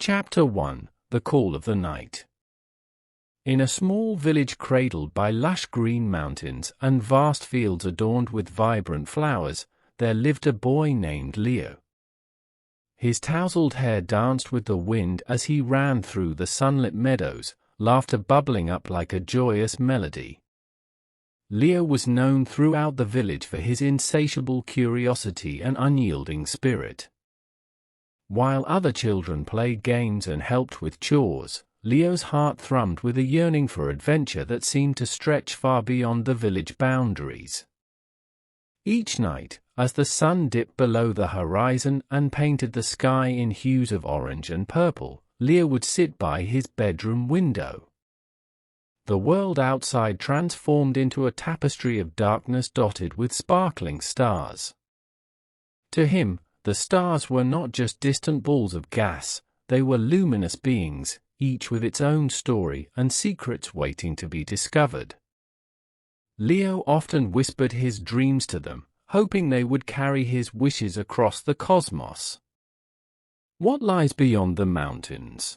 Chapter 1: The Call of the Night. In a small village cradled by lush green mountains and vast fields adorned with vibrant flowers, there lived a boy named Leo. His tousled hair danced with the wind as he ran through the sunlit meadows, laughter bubbling up like a joyous melody. Leo was known throughout the village for his insatiable curiosity and unyielding spirit. While other children played games and helped with chores, Leo's heart thrummed with a yearning for adventure that seemed to stretch far beyond the village boundaries. Each night, as the sun dipped below the horizon and painted the sky in hues of orange and purple, Leo would sit by his bedroom window. The world outside transformed into a tapestry of darkness dotted with sparkling stars. To him, the stars were not just distant balls of gas, they were luminous beings, each with its own story and secrets waiting to be discovered. Leo often whispered his dreams to them, hoping they would carry his wishes across the cosmos. What lies beyond the mountains?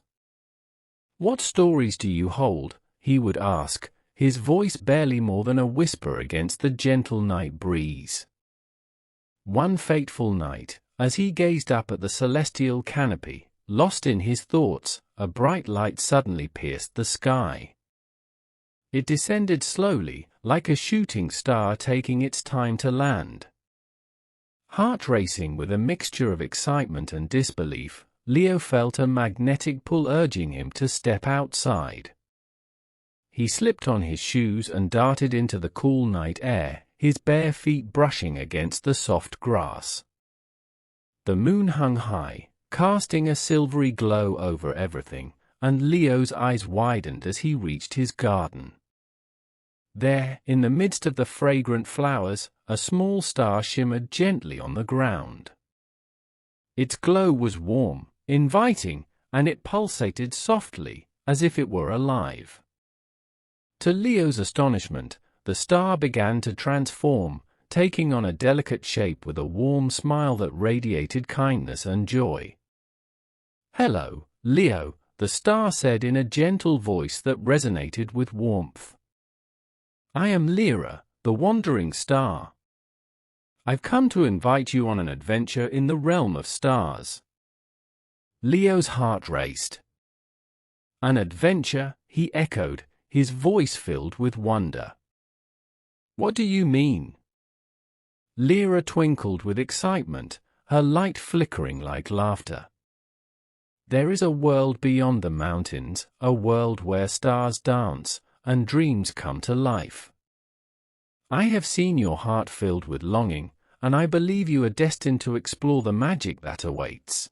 What stories do you hold? He would ask, his voice barely more than a whisper against the gentle night breeze. One fateful night, as he gazed up at the celestial canopy, lost in his thoughts, a bright light suddenly pierced the sky. It descended slowly, like a shooting star taking its time to land. Heart racing with a mixture of excitement and disbelief, Leo felt a magnetic pull urging him to step outside. He slipped on his shoes and darted into the cool night air, his bare feet brushing against the soft grass. The moon hung high, casting a silvery glow over everything, and Leo's eyes widened as he reached his garden. There, in the midst of the fragrant flowers, a small star shimmered gently on the ground. Its glow was warm, inviting, and it pulsated softly, as if it were alive. To Leo's astonishment, the star began to transform, taking on a delicate shape with a warm smile that radiated kindness and joy. "Hello, Leo," the star said in a gentle voice that resonated with warmth. "I am Lira, the wandering star. I've come to invite you on an adventure in the realm of stars." Leo's heart raced. "An adventure?" he echoed, his voice filled with wonder. "What do you mean?" Lira twinkled with excitement, her light flickering like laughter. "There is a world beyond the mountains, a world where stars dance, and dreams come to life. I have seen your heart filled with longing, and I believe you are destined to explore the magic that awaits."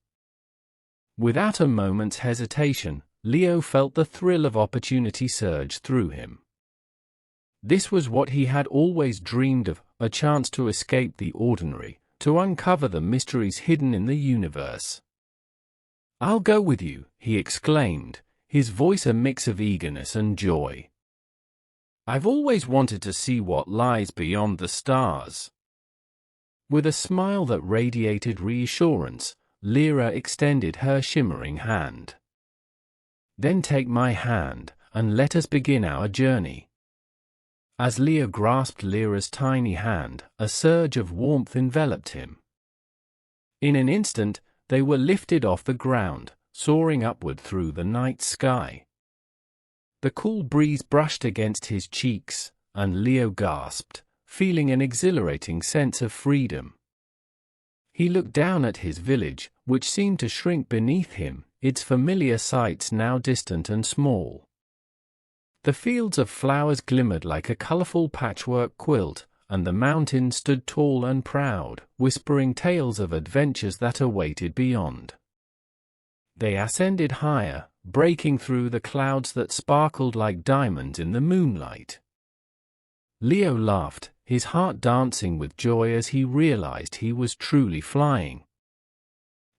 Without a moment's hesitation, Leo felt the thrill of opportunity surge through him. This was what he had always dreamed of, a chance to escape the ordinary, to uncover the mysteries hidden in the universe. "I'll go with you," he exclaimed, his voice a mix of eagerness and joy. "I've always wanted to see what lies beyond the stars." With a smile that radiated reassurance, Lira extended her shimmering hand. "Then take my hand, and let us begin our journey." As Leo grasped Lira's tiny hand, a surge of warmth enveloped him. In an instant, they were lifted off the ground, soaring upward through the night sky. The cool breeze brushed against his cheeks, and Leo gasped, feeling an exhilarating sense of freedom. He looked down at his village, which seemed to shrink beneath him, its familiar sights now distant and small. The fields of flowers glimmered like a colorful patchwork quilt, and the mountains stood tall and proud, whispering tales of adventures that awaited beyond. They ascended higher, breaking through the clouds that sparkled like diamonds in the moonlight. Leo laughed, his heart dancing with joy as he realized he was truly flying.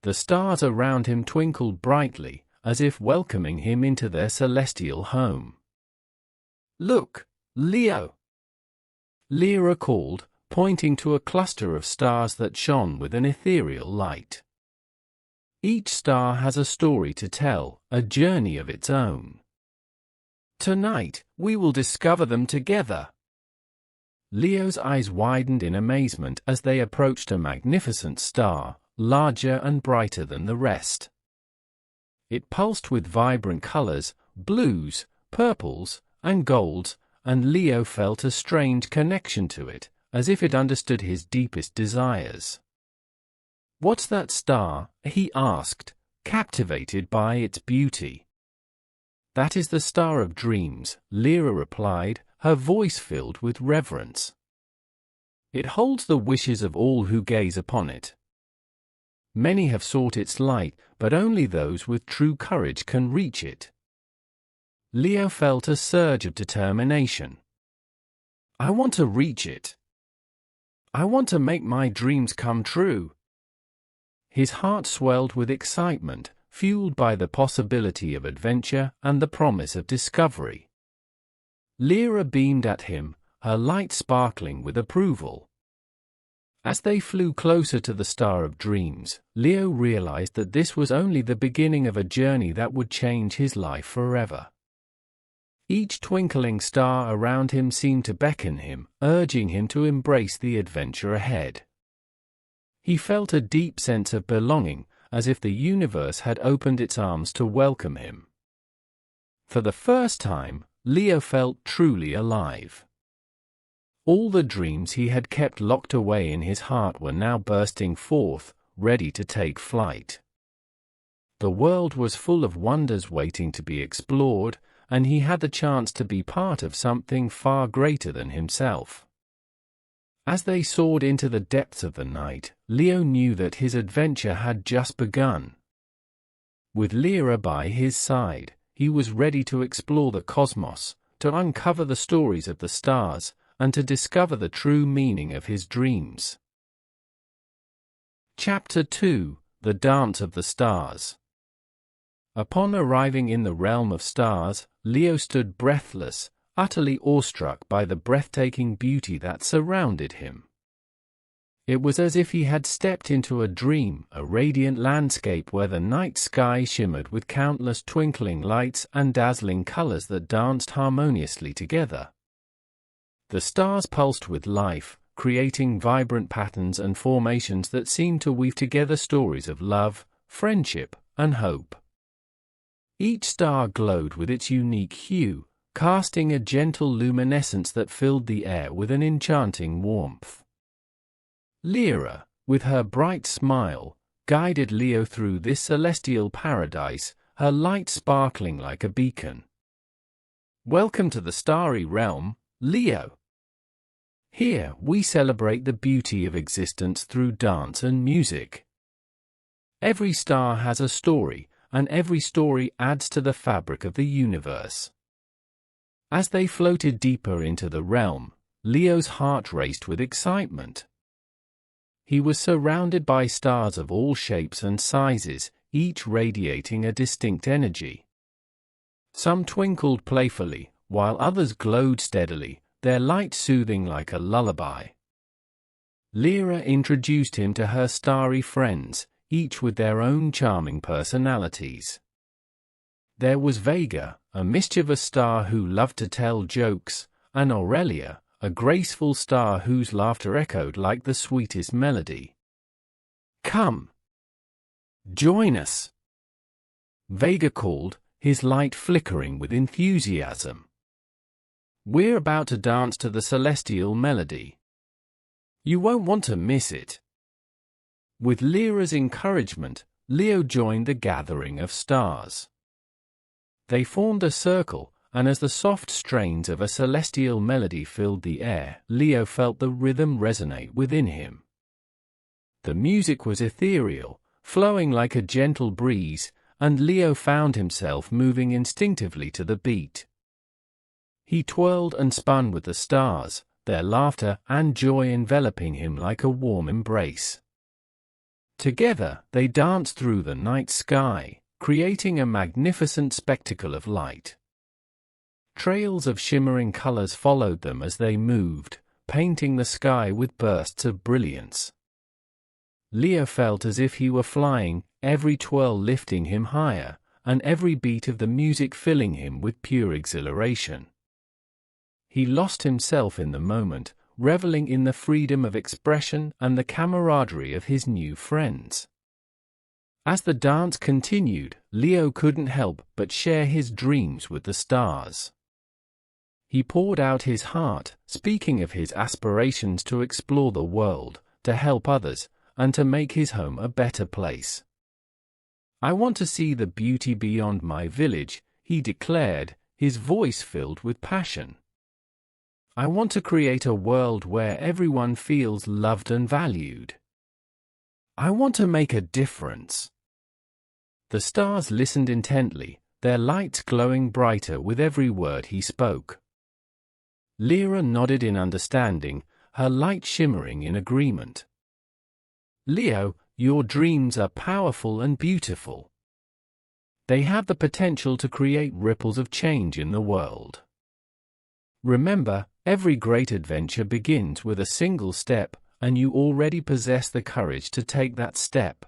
The stars around him twinkled brightly, as if welcoming him into their celestial home. "Look, Leo!" Lira called, pointing to a cluster of stars that shone with an ethereal light. Each star has a story to tell, a journey of its own. Tonight, we will discover them together. Leo's eyes widened in amazement as they approached a magnificent star, larger and brighter than the rest. It pulsed with vibrant colors, blues, purples, and golds, and Leo felt a strange connection to it, as if it understood his deepest desires. "What's that star?" he asked, captivated by its beauty. "That is the Star of Dreams," Lira replied, her voice filled with reverence. "It holds the wishes of all who gaze upon it. Many have sought its light, but only those with true courage can reach it." Leo felt a surge of determination. "I want to reach it. I want to make my dreams come true." His heart swelled with excitement, fueled by the possibility of adventure and the promise of discovery. Lira beamed at him, her light sparkling with approval. As they flew closer to the Star of Dreams, Leo realized that this was only the beginning of a journey that would change his life forever. Each twinkling star around him seemed to beckon him, urging him to embrace the adventure ahead. He felt a deep sense of belonging, as if the universe had opened its arms to welcome him. For the first time, Leo felt truly alive. All the dreams he had kept locked away in his heart were now bursting forth, ready to take flight. The world was full of wonders waiting to be explored, and he had the chance to be part of something far greater than himself. As they soared into the depths of the night, Leo knew that his adventure had just begun. With Lira by his side, he was ready to explore the cosmos, to uncover the stories of the stars, and to discover the true meaning of his dreams. Chapter 2: The Dance of the Stars. Upon arriving in the realm of stars, Leo stood breathless, utterly awestruck by the breathtaking beauty that surrounded him. It was as if he had stepped into a dream, a radiant landscape where the night sky shimmered with countless twinkling lights and dazzling colors that danced harmoniously together. The stars pulsed with life, creating vibrant patterns and formations that seemed to weave together stories of love, friendship, and hope. Each star glowed with its unique hue, casting a gentle luminescence that filled the air with an enchanting warmth. Lira, with her bright smile, guided Leo through this celestial paradise, her light sparkling like a beacon. "Welcome to the starry realm, Leo. Here, we celebrate the beauty of existence through dance and music. Every star has a story, and every story adds to the fabric of the universe." As they floated deeper into the realm, Leo's heart raced with excitement. He was surrounded by stars of all shapes and sizes, each radiating a distinct energy. Some twinkled playfully, while others glowed steadily, their light soothing like a lullaby. Lira introduced him to her starry friends, each with their own charming personalities. There was Vega, a mischievous star who loved to tell jokes, and Aurelia, a graceful star whose laughter echoed like the sweetest melody. "Come, join us," Vega called, his light flickering with enthusiasm. "We're about to dance to the celestial melody. You won't want to miss it." With Lyra's encouragement, Leo joined the gathering of stars. They formed a circle, and as the soft strains of a celestial melody filled the air, Leo felt the rhythm resonate within him. The music was ethereal, flowing like a gentle breeze, and Leo found himself moving instinctively to the beat. He twirled and spun with the stars, their laughter and joy enveloping him like a warm embrace. Together, they danced through the night sky, creating a magnificent spectacle of light. Trails of shimmering colors followed them as they moved, painting the sky with bursts of brilliance. Leo felt as if he were flying, every twirl lifting him higher, and every beat of the music filling him with pure exhilaration. He lost himself in the moment, reveling in the freedom of expression and the camaraderie of his new friends. As the dance continued, Leo couldn't help but share his dreams with the stars. He poured out his heart, speaking of his aspirations to explore the world, to help others, and to make his home a better place. "I want to see the beauty beyond my village," he declared, his voice filled with passion. "I want to create a world where everyone feels loved and valued. I want to make a difference." The stars listened intently, their lights glowing brighter with every word he spoke. Lira nodded in understanding, her light shimmering in agreement. "Leo, your dreams are powerful and beautiful. They have the potential to create ripples of change in the world. Remember, every great adventure begins with a single step, and you already possess the courage to take that step."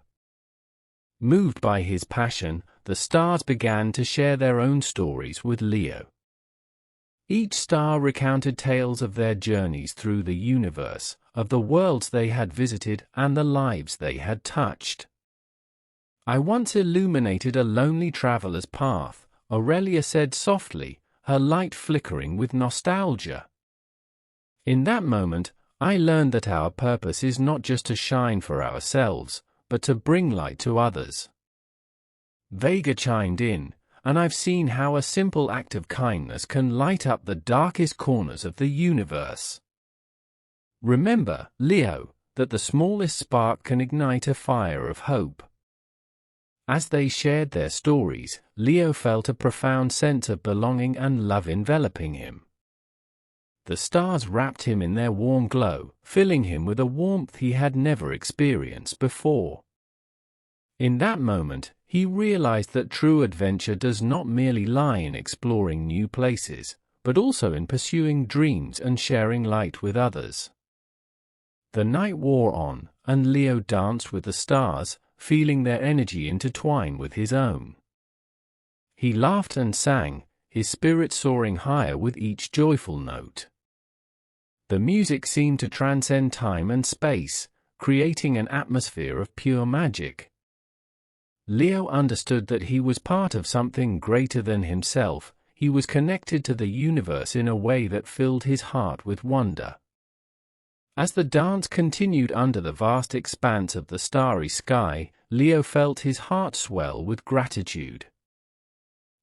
Moved by his passion, the stars began to share their own stories with Leo. Each star recounted tales of their journeys through the universe, of the worlds they had visited and the lives they had touched. "I once illuminated a lonely traveler's path," Aurelia said softly, her light flickering with nostalgia. "In that moment, I learned that our purpose is not just to shine for ourselves, but to bring light to others." Vega chimed in, "And I've seen how a simple act of kindness can light up the darkest corners of the universe. Remember, Leo, that the smallest spark can ignite a fire of hope." As they shared their stories, Leo felt a profound sense of belonging and love enveloping him. The stars wrapped him in their warm glow, filling him with a warmth he had never experienced before. In that moment, he realized that true adventure does not merely lie in exploring new places, but also in pursuing dreams and sharing light with others. The night wore on, and Leo danced with the stars, feeling their energy intertwine with his own. He laughed and sang, his spirit soaring higher with each joyful note. The music seemed to transcend time and space, creating an atmosphere of pure magic. Leo understood that he was part of something greater than himself. He was connected to the universe in a way that filled his heart with wonder. As the dance continued under the vast expanse of the starry sky, Leo felt his heart swell with gratitude.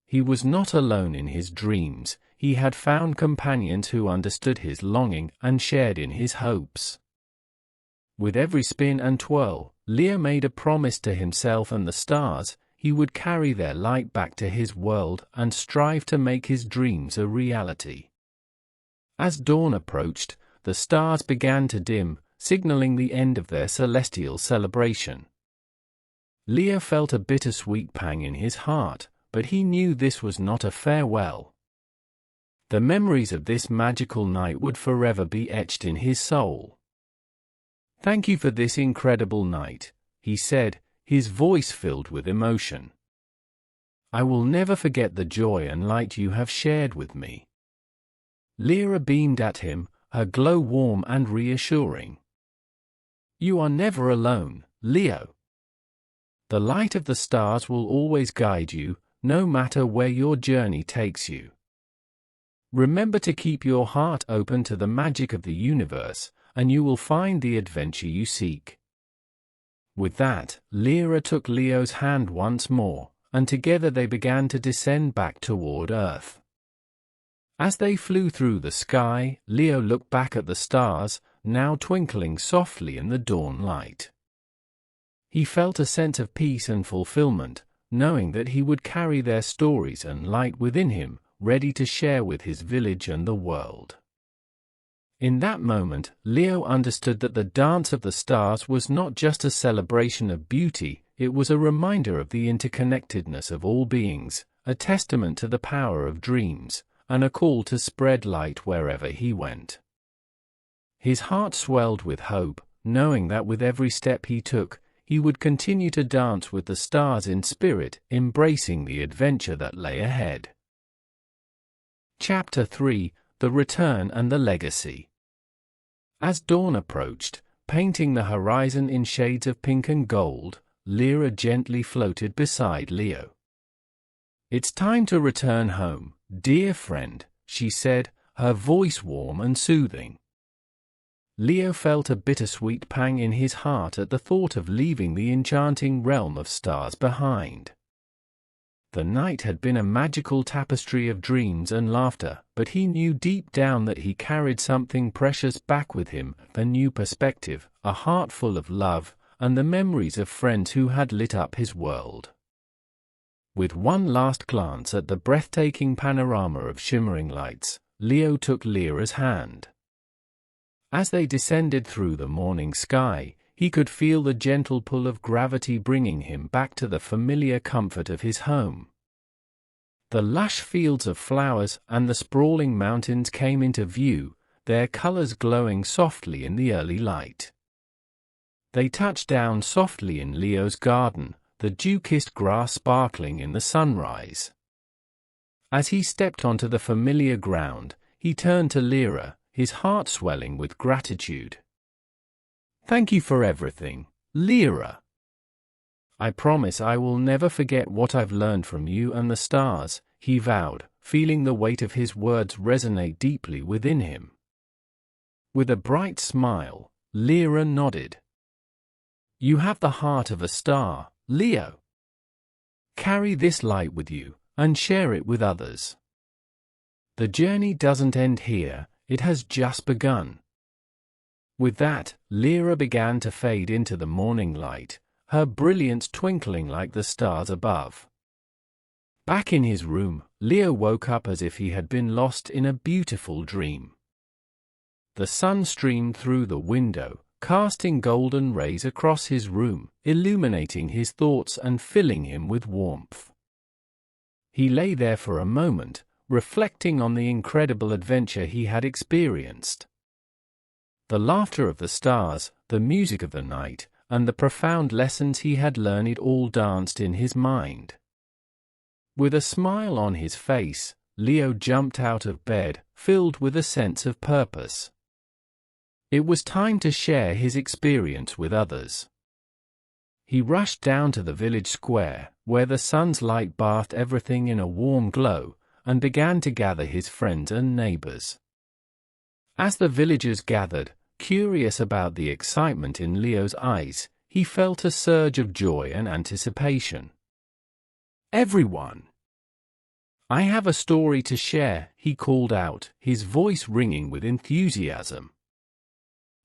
He was not alone in his dreams. He had found companions who understood his longing and shared in his hopes. With every spin and twirl, Leo made a promise to himself and the stars. He would carry their light back to his world and strive to make his dreams a reality. As dawn approached, the stars began to dim, signaling the end of their celestial celebration. Leo felt a bittersweet pang in his heart, but he knew this was not a farewell. The memories of this magical night would forever be etched in his soul. "Thank you for this incredible night," he said, his voice filled with emotion. "I will never forget the joy and light you have shared with me." Lira beamed at him, her glow warm and reassuring. "You are never alone, Leo. The light of the stars will always guide you, no matter where your journey takes you. Remember to keep your heart open to the magic of the universe, and you will find the adventure you seek." With that, Lira took Leo's hand once more, and together they began to descend back toward Earth. As they flew through the sky, Leo looked back at the stars, now twinkling softly in the dawn light. He felt a sense of peace and fulfillment, knowing that he would carry their stories and light within him, ready to share with his village and the world. In that moment, Leo understood that the dance of the stars was not just a celebration of beauty, it was a reminder of the interconnectedness of all beings, a testament to the power of dreams, and a call to spread light wherever he went. His heart swelled with hope, knowing that with every step he took, he would continue to dance with the stars in spirit, embracing the adventure that lay ahead. Chapter 3: The Return and the Legacy. As dawn approached, painting the horizon in shades of pink and gold, Lira gently floated beside Leo. "It's time to return home, dear friend," she said, her voice warm and soothing. Leo felt a bittersweet pang in his heart at the thought of leaving the enchanting realm of stars behind. The night had been a magical tapestry of dreams and laughter, but he knew deep down that he carried something precious back with him, a new perspective, a heart full of love, and the memories of friends who had lit up his world. With one last glance at the breathtaking panorama of shimmering lights, Leo took Lyra's hand. As they descended through the morning sky, he could feel the gentle pull of gravity bringing him back to the familiar comfort of his home. The lush fields of flowers and the sprawling mountains came into view, their colors glowing softly in the early light. They touched down softly in Leo's garden, the dew-kissed grass sparkling in the sunrise. As he stepped onto the familiar ground, he turned to Lira, his heart swelling with gratitude. "Thank you for everything, Lira. I promise I will never forget what I've learned from you and the stars," he vowed, feeling the weight of his words resonate deeply within him. With a bright smile, Lira nodded. "You have the heart of a star, Leo. Carry this light with you, and share it with others. The journey doesn't end here, it has just begun." With that, Lira began to fade into the morning light, her brilliance twinkling like the stars above. Back in his room, Leo woke up as if he had been lost in a beautiful dream. The sun streamed through the window, casting golden rays across his room, illuminating his thoughts and filling him with warmth. He lay there for a moment, reflecting on the incredible adventure he had experienced. The laughter of the stars, the music of the night, and the profound lessons he had learned all danced in his mind. With a smile on his face, Leo jumped out of bed, filled with a sense of purpose. It was time to share his experience with others. He rushed down to the village square, where the sun's light bathed everything in a warm glow, and began to gather his friends and neighbors. As the villagers gathered, curious about the excitement in Leo's eyes, he felt a surge of joy and anticipation. "Everyone! I have a story to share," he called out, his voice ringing with enthusiasm.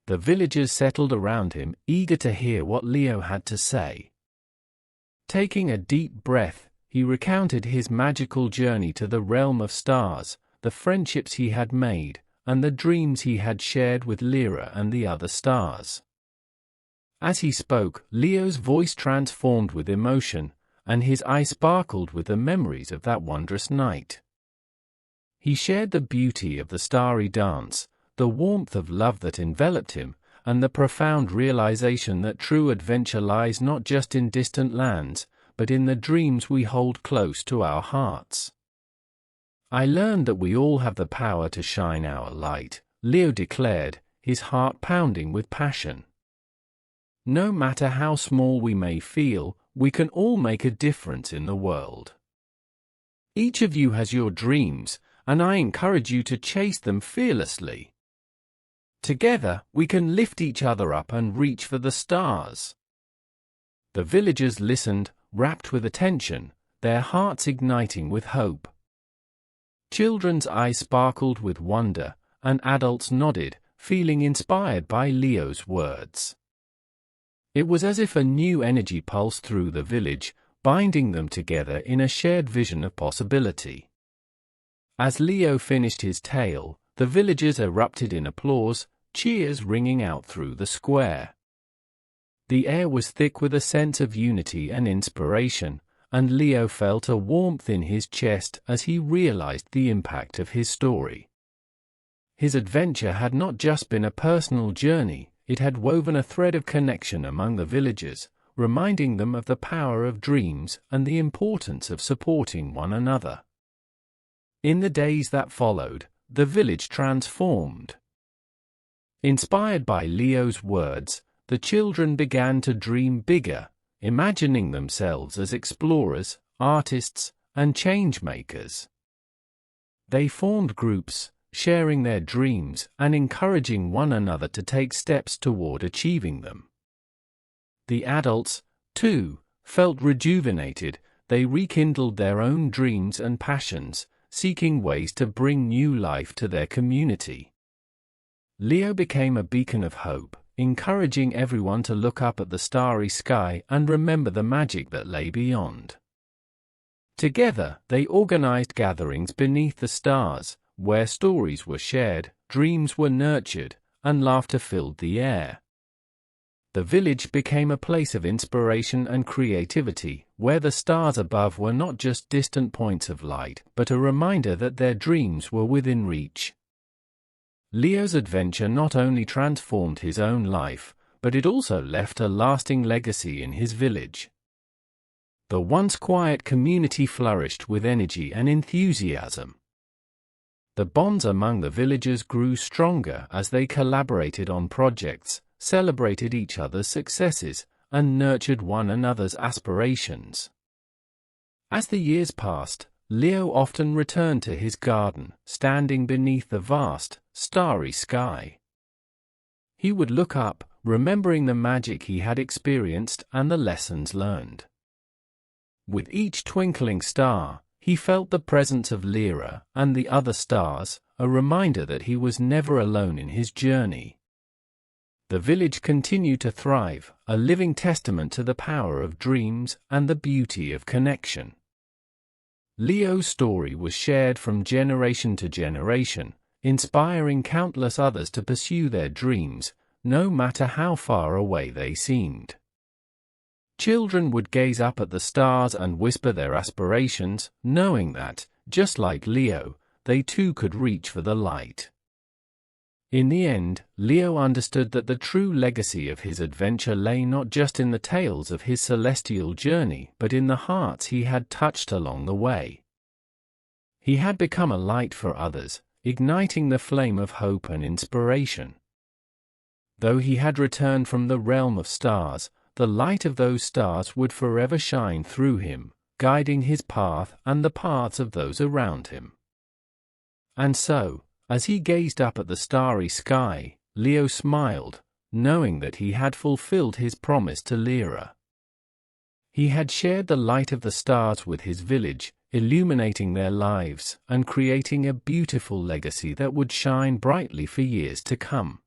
The villagers settled around him, eager to hear what Leo had to say. Taking a deep breath, he recounted his magical journey to the realm of stars, the friendships he had made, and the dreams he had shared with Lira and the other stars. As he spoke, Leo's voice transformed with emotion, and his eyes sparkled with the memories of that wondrous night. He shared the beauty of the starry dance, the warmth of love that enveloped him, and the profound realization that true adventure lies not just in distant lands, but in the dreams we hold close to our hearts. "I learned that we all have the power to shine our light," Leo declared, his heart pounding with passion. "No matter how small we may feel, we can all make a difference in the world. Each of you has your dreams, and I encourage you to chase them fearlessly. Together, we can lift each other up and reach for the stars." The villagers listened, rapt with attention, their hearts igniting with hope. Children's eyes sparkled with wonder, and adults nodded, feeling inspired by Leo's words. It was as if a new energy pulsed through the village, binding them together in a shared vision of possibility. As Leo finished his tale, the villagers erupted in applause, cheers ringing out through the square. The air was thick with a sense of unity and inspiration, and Leo felt a warmth in his chest as he realized the impact of his story. His adventure had not just been a personal journey, it had woven a thread of connection among the villagers, reminding them of the power of dreams and the importance of supporting one another. In the days that followed, the village transformed. Inspired by Leo's words, the children began to dream bigger, imagining themselves as explorers, artists, and change-makers. They formed groups, sharing their dreams and encouraging one another to take steps toward achieving them. The adults, too, felt rejuvenated. They rekindled their own dreams and passions, seeking ways to bring new life to their community. Leo became a beacon of hope, encouraging everyone to look up at the starry sky and remember the magic that lay beyond. Together, they organized gatherings beneath the stars, where stories were shared, dreams were nurtured, and laughter filled the air. The village became a place of inspiration and creativity, where the stars above were not just distant points of light, but a reminder that their dreams were within reach. Leo's adventure not only transformed his own life, but it also left a lasting legacy in his village. The once quiet community flourished with energy and enthusiasm. The bonds among the villagers grew stronger as they collaborated on projects, celebrated each other's successes, and nurtured one another's aspirations. As the years passed, Leo often returned to his garden, standing beneath the vast, starry sky. He would look up, remembering the magic he had experienced and the lessons learned. With each twinkling star, he felt the presence of Lira and the other stars, a reminder that he was never alone in his journey. The village continued to thrive, a living testament to the power of dreams and the beauty of connection. Leo's story was shared from generation to generation, inspiring countless others to pursue their dreams, no matter how far away they seemed. Children would gaze up at the stars and whisper their aspirations, knowing that, just like Leo, they too could reach for the light. In the end, Leo understood that the true legacy of his adventure lay not just in the tales of his celestial journey, but in the hearts he had touched along the way. He had become a light for others, igniting the flame of hope and inspiration. Though he had returned from the realm of stars, the light of those stars would forever shine through him, guiding his path and the paths of those around him. And so, as he gazed up at the starry sky, Leo smiled, knowing that he had fulfilled his promise to Lira. He had shared the light of the stars with his village, illuminating their lives and creating a beautiful legacy that would shine brightly for years to come.